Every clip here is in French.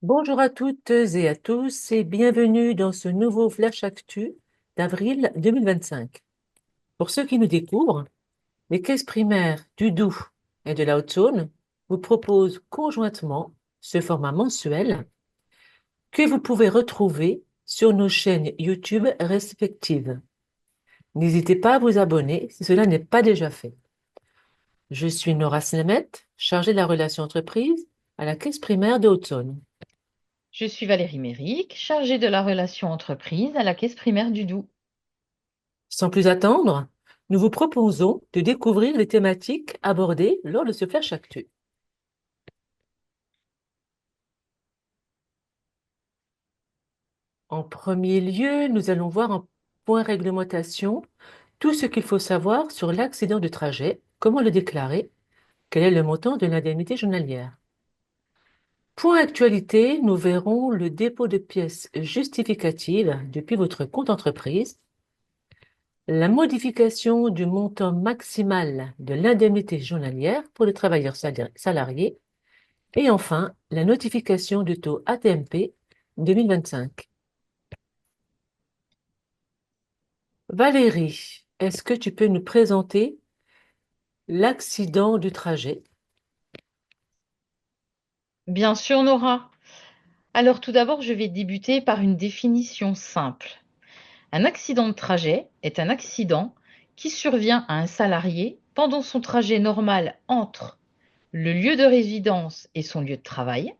Bonjour à toutes et à tous et bienvenue dans ce nouveau Flash Actu d'avril 2025. Pour ceux qui nous découvrent, les caisses primaires du Doubs et de la Haute-Saône vous proposent conjointement ce format mensuel que vous pouvez retrouver sur nos chaînes YouTube respectives. N'hésitez pas à vous abonner si cela n'est pas déjà fait. Je suis Nora Snemet, chargée de la relation entreprise à la caisse primaire de Haute-Saône. Je suis Valérie Méric, chargée de la relation entreprise à la Caisse primaire du Doubs. Sans plus attendre, nous vous proposons de découvrir les thématiques abordées lors de ce Flash Actu. En premier lieu, nous allons voir en point réglementation tout ce qu'il faut savoir sur l'accident de trajet, comment le déclarer, quel est le montant de l'indemnité journalière. Point actualité, nous verrons le dépôt de pièces justificatives depuis votre compte entreprise, la modification du montant maximal de l'indemnité journalière pour les travailleurs salariés. Et enfin, la notification du taux ATMP 2025. Valérie, est-ce que tu peux nous présenter l'accident du trajet? Bien sûr, Nora. Alors tout d'abord, je vais débuter par une définition simple. Un accident de trajet est un accident qui survient à un salarié pendant son trajet normal entre le lieu de résidence et son lieu de travail,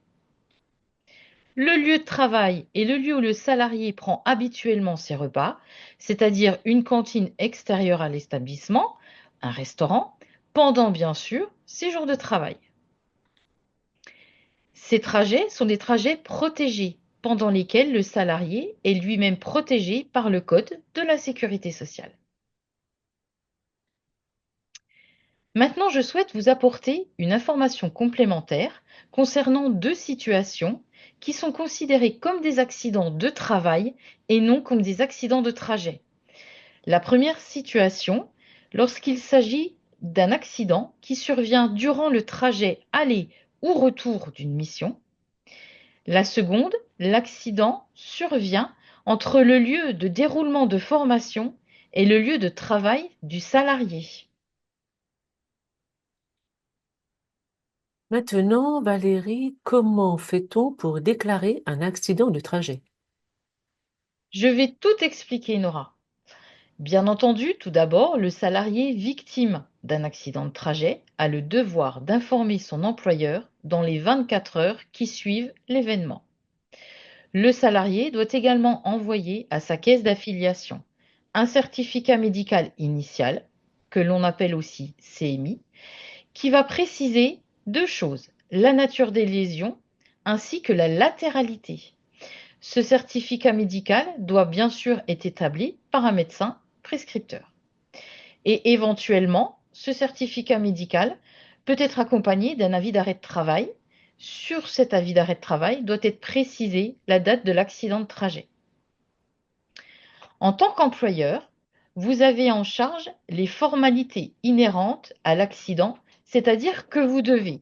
le lieu de travail est le lieu où le salarié prend habituellement ses repas, c'est-à-dire une cantine extérieure à l'établissement, un restaurant, pendant bien sûr ses jours de travail. Ces trajets sont des trajets protégés, pendant lesquels le salarié est lui-même protégé par le Code de la sécurité sociale. Maintenant, je souhaite vous apporter une information complémentaire concernant deux situations qui sont considérées comme des accidents de travail et non comme des accidents de trajet. La première situation, lorsqu'il s'agit d'un accident qui survient durant le trajet aller ou retour d'une mission. La seconde, l'accident survient entre le lieu de déroulement de formation et le lieu de travail du salarié. Maintenant, Valérie, comment fait-on pour déclarer un accident de trajet? Je vais tout expliquer, Nora. Bien entendu, tout d'abord, le salarié victime d'un accident de trajet a le devoir d'informer son employeur dans les 24 heures qui suivent l'événement. Le salarié doit également envoyer à sa caisse d'affiliation un certificat médical initial, que l'on appelle aussi CMI, qui va préciser deux choses, la nature des lésions ainsi que la latéralité. Ce certificat médical doit bien sûr être établi par un médecin prescripteur. Et éventuellement, ce certificat médical peut être accompagné d'un avis d'arrêt de travail. Sur cet avis d'arrêt de travail doit être précisée la date de l'accident de trajet. En tant qu'employeur, vous avez en charge les formalités inhérentes à l'accident, c'est-à-dire que vous devez,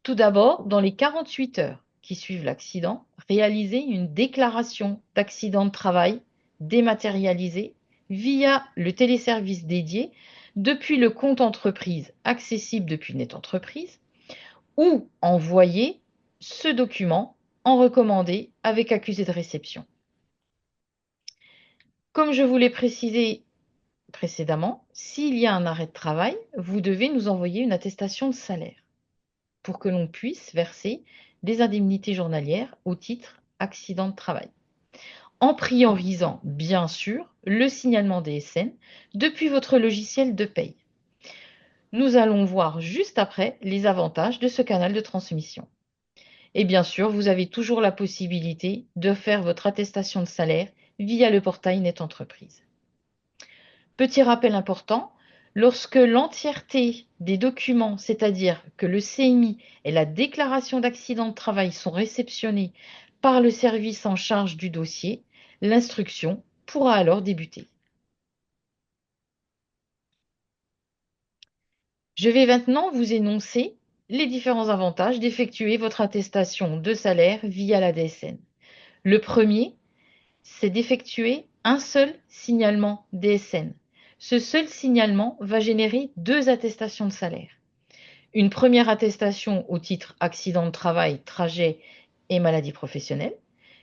tout d'abord, dans les 48 heures qui suivent l'accident, réaliser une déclaration d'accident de travail dématérialisée via le téléservice dédié depuis le compte entreprise accessible depuis Net Entreprise ou envoyer ce document en recommandé avec accusé de réception. Comme je vous l'ai précisé précédemment, s'il y a un arrêt de travail, vous devez nous envoyer une attestation de salaire pour que l'on puisse verser des indemnités journalières au titre accident de travail, en priorisant bien sûr le signalement des SN depuis votre logiciel de paye. Nous allons voir juste après les avantages de ce canal de transmission. Et bien sûr, vous avez toujours la possibilité de faire votre attestation de salaire via le portail Net Entreprise. Petit rappel important, lorsque l'entièreté des documents, c'est-à-dire que le CMI et la déclaration d'accident de travail sont réceptionnés par le service en charge du dossier, l'instruction pourra alors débuter. Je vais maintenant vous énoncer les différents avantages d'effectuer votre attestation de salaire via la DSN. Le premier, c'est d'effectuer un seul signalement DSN. Ce seul signalement va générer deux attestations de salaire. Une première attestation au titre accident de travail, trajet et maladie professionnelle,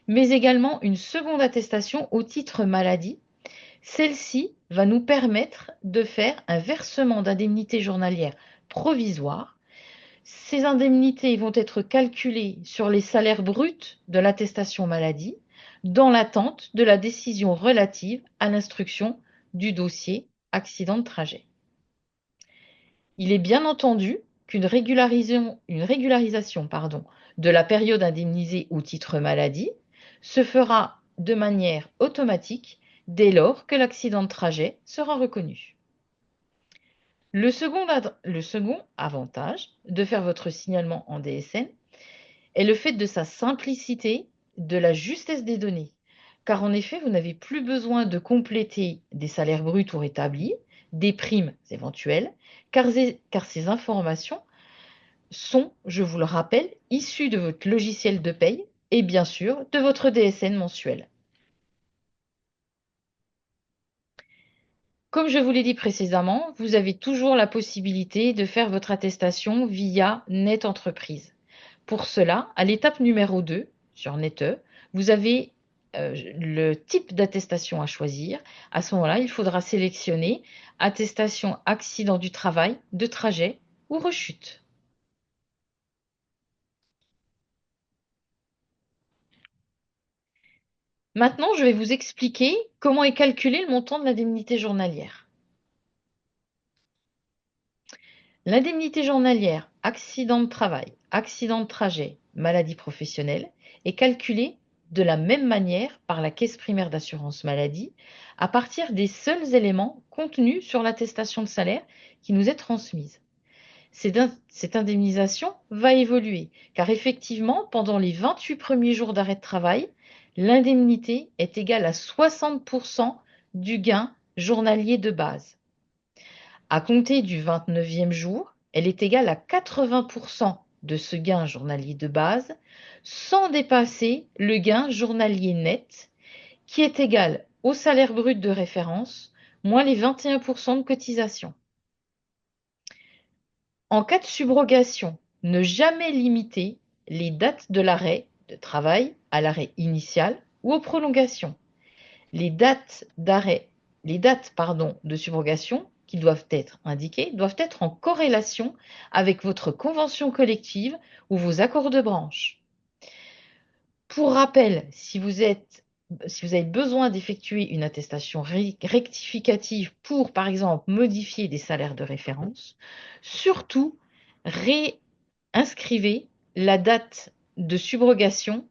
mais également une seconde attestation au titre maladie. Celle-ci va nous permettre de faire un versement d'indemnités journalières provisoires. Ces indemnités vont être calculées sur les salaires bruts de l'attestation maladie dans l'attente de la décision relative à l'instruction du dossier accident de trajet. Il est bien entendu qu'une régularisation de la période indemnisée au titre maladie se fera de manière automatique dès lors que l'accident de trajet sera reconnu. Le second avantage de faire votre signalement en DSN est le fait de sa simplicité, de la justesse des données. Car en effet, vous n'avez plus besoin de compléter des salaires bruts ou rétablis, des primes éventuelles, car ces informations sont, je vous le rappelle, issues de votre logiciel de paye et bien sûr de votre DSN mensuel. Comme je vous l'ai dit précédemment, vous avez toujours la possibilité de faire votre attestation via Net Entreprise. Pour cela, à l'étape numéro 2, sur NetE, vous avez le type d'attestation à choisir. À ce moment-là, il faudra sélectionner attestation accident du travail, de trajet ou rechute. Maintenant, je vais vous expliquer comment est calculé le montant de l'indemnité journalière. L'indemnité journalière accident de travail, accident de trajet, maladie professionnelle est calculée de la même manière par la Caisse primaire d'assurance maladie à partir des seuls éléments contenus sur l'attestation de salaire qui nous est transmise. Cette indemnisation va évoluer car effectivement, pendant les 28 premiers jours d'arrêt de travail, l'indemnité est égale à 60% du gain journalier de base. À compter du 29e jour, elle est égale à 80% de ce gain journalier de base, sans dépasser le gain journalier net, qui est égal au salaire brut de référence, moins les 21% de cotisation. En cas de subrogation, ne jamais limiter les dates de l'arrêt de travail à l'arrêt initial ou aux prolongations. Les dates d'arrêt, les dates de subrogation qui doivent être indiquées doivent être en corrélation avec votre convention collective ou vos accords de branche. Pour rappel, si vous avez besoin d'effectuer une attestation rectificative pour, par exemple, modifier des salaires de référence, surtout réinscrivez la date de subrogation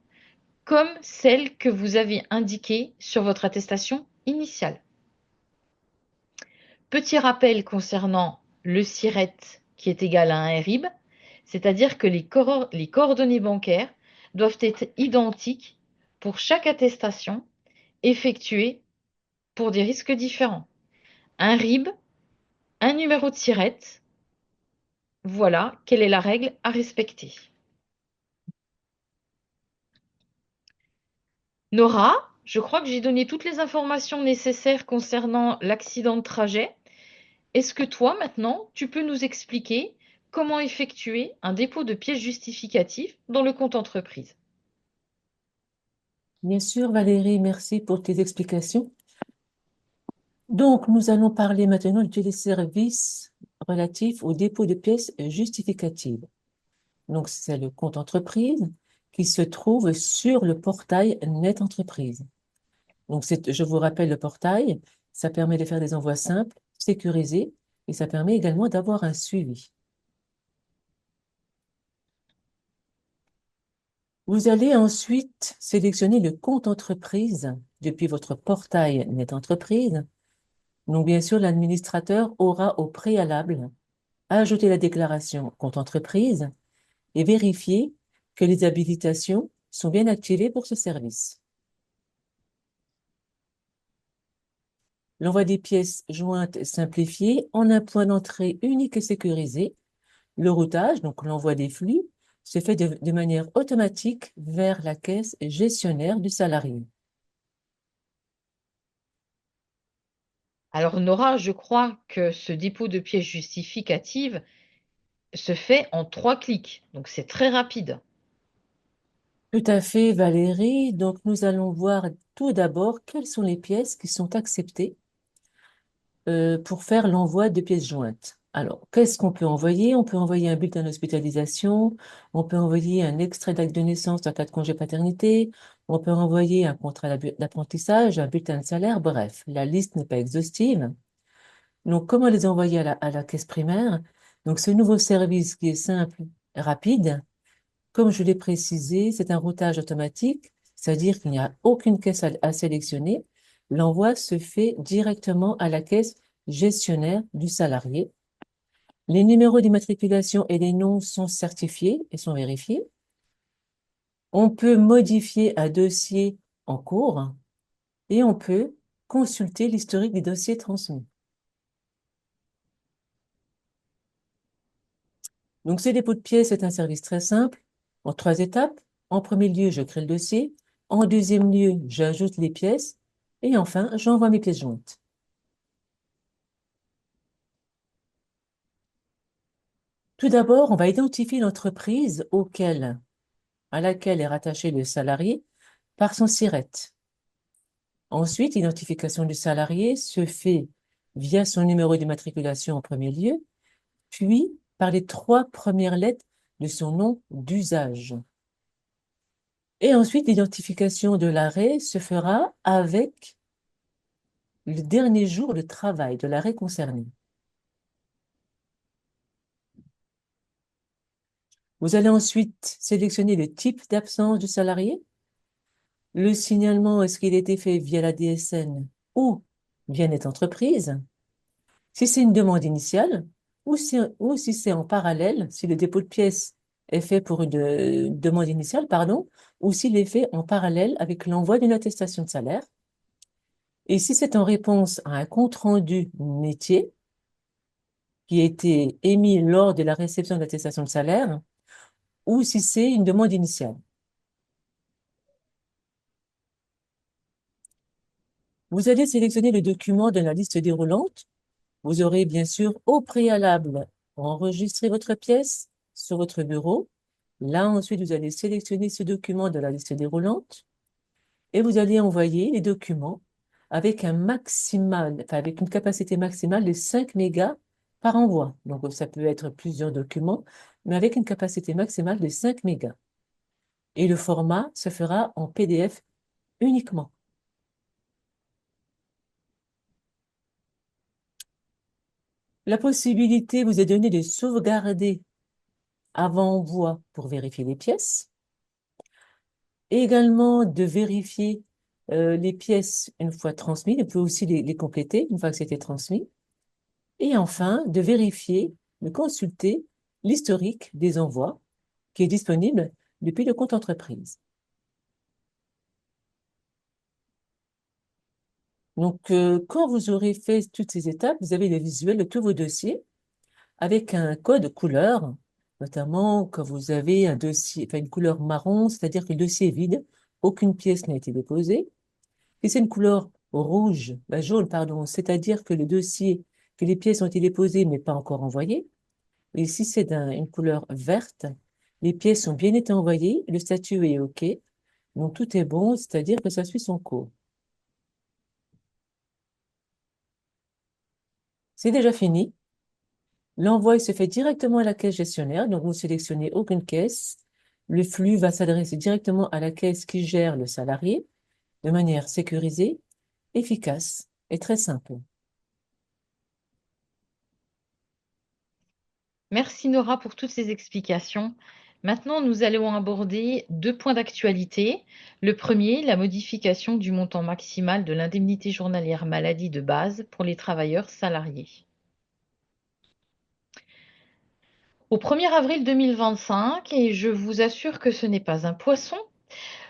comme celle que vous avez indiquée sur votre attestation initiale. Petit rappel concernant le SIRET qui est égal à un RIB, c'est-à-dire que les coordonnées bancaires doivent être identiques pour chaque attestation effectuée pour des risques différents. Un RIB, un numéro de SIRET, voilà quelle est la règle à respecter. Nora, je crois que j'ai donné toutes les informations nécessaires concernant l'accident de trajet. Est-ce que toi, maintenant, tu peux nous expliquer comment effectuer un dépôt de pièces justificatives dans le compte entreprise? Bien sûr, Valérie, merci pour tes explications. Donc, nous allons parler maintenant des services relatifs au dépôt de pièces justificatives. Donc, c'est le compte entreprise qui se trouve sur le portail Net Entreprise. Donc, je vous rappelle le portail, ça permet de faire des envois simples, sécurisés, et ça permet également d'avoir un suivi. Vous allez ensuite sélectionner le compte entreprise depuis votre portail Net Entreprise. Donc, bien sûr, l'administrateur aura au préalable ajouté la déclaration compte entreprise et vérifier que les habilitations sont bien activées pour ce service. L'envoi des pièces jointes simplifié en un point d'entrée unique et sécurisé Le routage, donc l'envoi des flux, se fait de manière automatique vers la caisse gestionnaire du salarié. Alors, Nora, je crois que ce dépôt de pièces justificatives se fait en 3 clics, donc c'est très rapide. Tout à fait, Valérie. Donc, nous allons voir tout d'abord quelles sont les pièces qui sont acceptées pour faire l'envoi de pièces jointes. Alors, qu'est-ce qu'on peut envoyer? On peut envoyer un bulletin d'hospitalisation, on peut envoyer un extrait d'acte de naissance en cas de congé paternité, on peut envoyer un contrat d'apprentissage, un bulletin de salaire, bref, la liste n'est pas exhaustive. Donc, comment les envoyer à la caisse primaire? Donc, ce nouveau service qui est simple, rapide, comme je l'ai précisé, c'est un routage automatique, c'est-à-dire qu'il n'y a aucune caisse à sélectionner. L'envoi se fait directement à la caisse gestionnaire du salarié. Les numéros d'immatriculation et les noms sont certifiés et sont vérifiés. On peut modifier un dossier en cours et on peut consulter l'historique des dossiers transmis. Donc, ce dépôt de pièces est un service très simple, en 3 étapes. En premier lieu, je crée le dossier. En deuxième lieu, j'ajoute les pièces. Et enfin, j'envoie mes pièces jointes. Tout d'abord, on va identifier l'entreprise à laquelle est rattaché le salarié par son SIRET. Ensuite, l'identification du salarié se fait via son numéro d'immatriculation en premier lieu, puis par les 3 premières lettres de son nom d'usage. Et ensuite, l'identification de l'arrêt se fera avec le dernier jour de travail de l'arrêt concerné. Vous allez ensuite sélectionner le type d'absence du salarié. Le signalement, est-ce qu'il a été fait via la DSN ou via Net Entreprise? Si c'est une demande initiale ou si c'est en parallèle, si le dépôt de pièces est fait pour une demande initiale, pardon, ou s'il est fait en parallèle avec l'envoi d'une attestation de salaire. Et si c'est en réponse à un compte-rendu métier qui a été émis lors de la réception de l'attestation de salaire, ou si c'est une demande initiale. Vous allez sélectionner le document de la liste déroulante. Vous aurez bien sûr au préalable enregistré votre pièce sur votre bureau. Là, ensuite, vous allez sélectionner ce document de la liste déroulante et vous allez envoyer les documents avec avec une capacité maximale de 5 mégas par envoi. Donc, ça peut être plusieurs documents, mais avec une capacité maximale de 5 mégas. Et le format se fera en PDF uniquement. La possibilité vous est donnée de sauvegarder avant envoi pour vérifier les pièces, et également de vérifier les pièces une fois transmises, on peut aussi les compléter une fois que c'était transmis, et enfin de vérifier, de consulter l'historique des envois qui est disponible depuis le compte entreprise. Donc, quand vous aurez fait toutes ces étapes, vous avez le visuel de tous vos dossiers avec un code couleur, notamment quand vous avez un dossier, enfin une couleur marron, c'est-à-dire que le dossier est vide, aucune pièce n'a été déposée. Si c'est une couleur rouge, jaune, pardon, c'est-à-dire que le dossier, que les pièces ont été déposées mais pas encore envoyées. Et si c'est une couleur verte, les pièces ont bien été envoyées, le statut est OK, donc tout est bon, c'est-à-dire que ça suit son cours. C'est déjà fini. L'envoi se fait directement à la caisse gestionnaire, donc vous sélectionnez aucune caisse. Le flux va s'adresser directement à la caisse qui gère le salarié de manière sécurisée, efficace et très simple. Merci Nora pour toutes ces explications. Maintenant, nous allons aborder 2 points d'actualité. Le premier, la modification du montant maximal de l'indemnité journalière maladie de base pour les travailleurs salariés. Au 1er avril 2025, et je vous assure que ce n'est pas un poisson,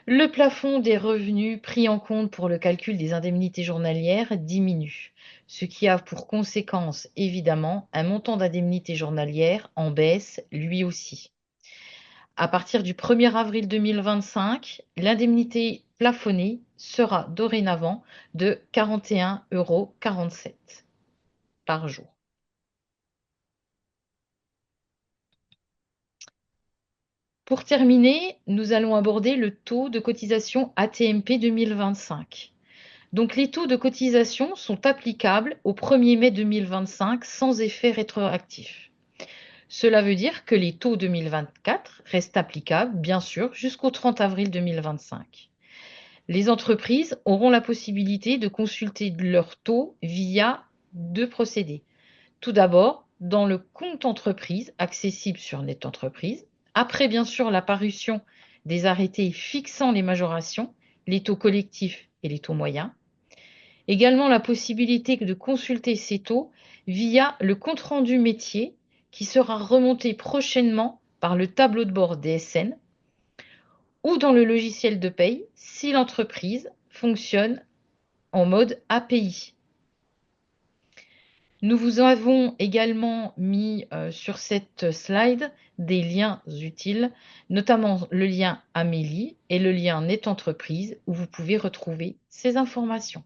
le plafond des revenus pris en compte pour le calcul des indemnités journalières diminue. ce qui a pour conséquence évidemment un montant d'indemnité journalière en baisse lui aussi. À partir du 1er avril 2025, l'indemnité plafonnée sera dorénavant de 41,47 € par jour. Pour terminer, nous allons aborder le taux de cotisation AT-MP 2025. Donc, les taux de cotisation sont applicables au 1er mai 2025 sans effet rétroactif. Cela veut dire que les taux 2024 restent applicables, bien sûr, jusqu'au 30 avril 2025. Les entreprises auront la possibilité de consulter leurs taux via deux procédés. Tout d'abord, dans le compte entreprise accessible sur Net Entreprise, après bien sûr la parution des arrêtés fixant les majorations, les taux collectifs et les taux moyens. Également la possibilité de consulter ces taux via le compte-rendu métier qui sera remonté prochainement par le tableau de bord DSN ou dans le logiciel de paye si l'entreprise fonctionne en mode API. Nous vous avons également mis sur cette slide des liens utiles, notamment le lien Amélie et le lien Net Entreprise où vous pouvez retrouver ces informations.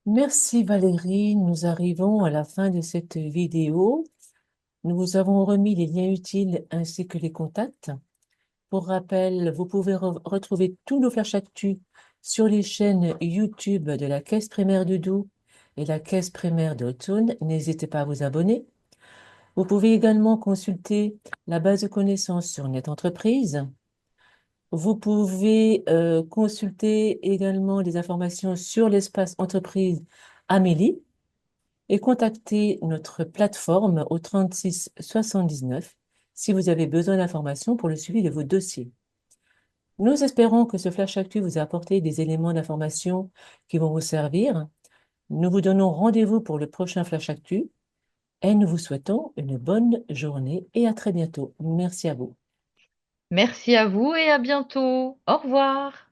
Merci Valérie, nous arrivons à la fin de cette vidéo. Nous vous avons remis les liens utiles ainsi que les contacts. Pour rappel, vous pouvez retrouver tous nos flashs actus sur les chaînes YouTube de la Caisse primaire de Doubs et la Caisse primaire d'Autun. N'hésitez pas à vous abonner. Vous pouvez également consulter la base de connaissances sur Net Entreprise. Vous pouvez consulter également des informations sur l'espace entreprise Amélie et contacter notre plateforme au 36 79 si vous avez besoin d'informations pour le suivi de vos dossiers. Nous espérons que ce Flash Actu vous a apporté des éléments d'information qui vont vous servir. Nous vous donnons rendez-vous pour le prochain Flash Actu et nous vous souhaitons une bonne journée et à très bientôt. Merci à vous. Merci à vous et à bientôt. Au revoir.